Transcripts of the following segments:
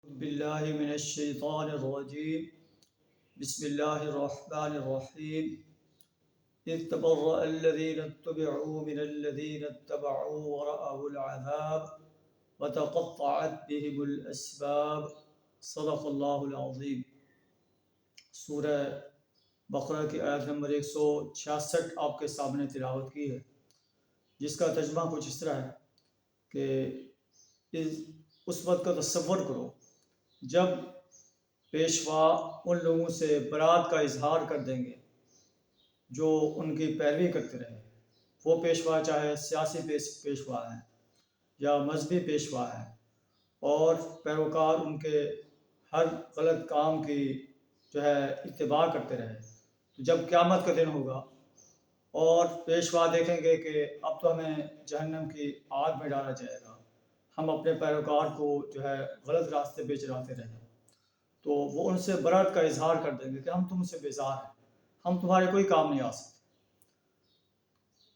باللہ من الشیطان الرجیم بسم اللہ الرحمن الرحیم اذ تبرأ الذین اتبعوا من الذین اتبعوا ورأوا العذاب وتقطعت بهم الاسباب صدق اللہ العظیم۔ سورہ بقرہ کی آیت نمبر 166 آپ کے سامنے تلاوت کی ہے، جس کا ترجمہ کچھ اس طرح ہے کہ اس وقت کا تصور کرو جب پیشوا ان لوگوں سے برات کا اظہار کر دیں گے جو ان کی پیروی کرتے رہے۔ وہ پیشوا چاہے سیاسی پیشوا ہیں یا مذہبی پیشوا ہیں، اور پیروکار ان کے ہر غلط کام کی اتباع کرتے رہے۔ جب قیامت کا دن ہوگا اور پیشوا دیکھیں گے کہ اب تو ہمیں جہنم کی آگ میں ڈالا جائے گا، ہم اپنے پیروکار کو غلط راستے پہ چلاتے رہے، تو وہ ان سے برات کا اظہار کر دیں گے کہ ہم تم سے بیزار ہیں، ہم تمہارے کوئی کام نہیں آ سکتے۔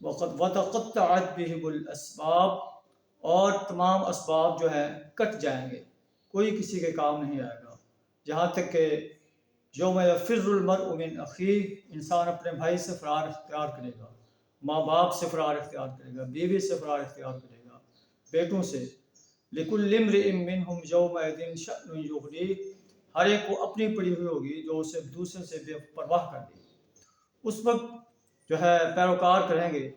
وَتَقَطَّعَتْ بِهِمُ الْأَسْبَابُ، اور تمام اسباب کٹ جائیں گے، کوئی کسی کے کام نہیں آئے گا، جہاں تک کہ یوم یفر المرء من اخیہ، انسان اپنے بھائی سے فرار اختیار کرے گا، ماں باپ سے فرار اختیار کرے گا، بیوی سے فرار اختیار کرے گا، بیٹوں سے۔ لِكُلِّ امْرِئٍ مِّنْهُمْ يَوْمَئِذٍ شَأْنٌ يُغْنِيهِ، ہر ایک کو اپنی پڑی ہوئی ہوگی جو اسے دوسرے سے بے پرواہ کر دی۔ اس وقت پیروکار کہیں گے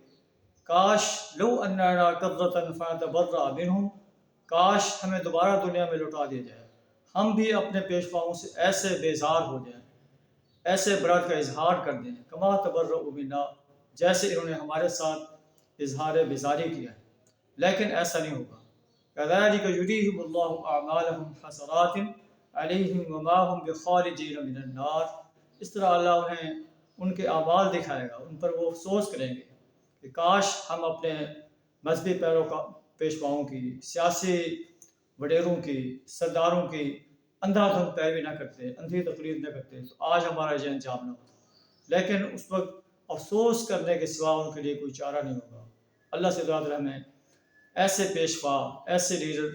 کاش لو اننا کرۃ فنتبرأ منہم، کاش ہمیں دوبارہ دنیا میں لوٹا دیا جائے، ہم بھی اپنے پیشواؤں سے ایسے بیزار ہو جائیں، ایسے برات کا اظہار کر دیں، کما تبرؤوا منا، جیسے انہوں نے ہمارے ساتھ اظہار بیزاری کیا ہے۔ لیکن ایسا نہیں ہوگا۔ كذلك يريهم الله اعمالهم حسرات علیہم وما هم بخارجین من النار، اس طرح اللہ انہیں ان کے اعمال دکھائے گا، ان پر وہ افسوس کریں گے کہ کاش ہم اپنے مذہبی پیشواؤں کی، سیاسی وڈیروں کی، سرداروں کی اندھا دھند پیروی نہ کرتے، اندھی تقلید نہ کرتے، تو آج ہمارا یہ انجام نہ ہوتا۔ لیکن اس وقت افسوس کرنے کے سوا ان کے لیے کوئی چارہ نہیں ہوگا۔ اللہ سے دعا ہمیں ایسے پیشوا، ایسے لیڈر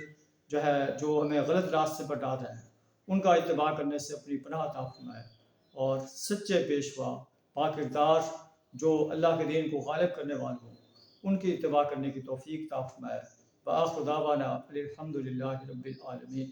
جو ہمیں غلط راستے پر ڈال رہے ہیں، ان کا اتباع کرنے سے اپنی پناہ عطا فرمائے، اور سچے پیشوا، پاک کردار جو اللہ کے دین کو غالب کرنے والے ہوں، ان کی اتباع کرنے کی توفیق عطا فرمائے۔ وآخر دعوانا الحمد للہ رب العالمین۔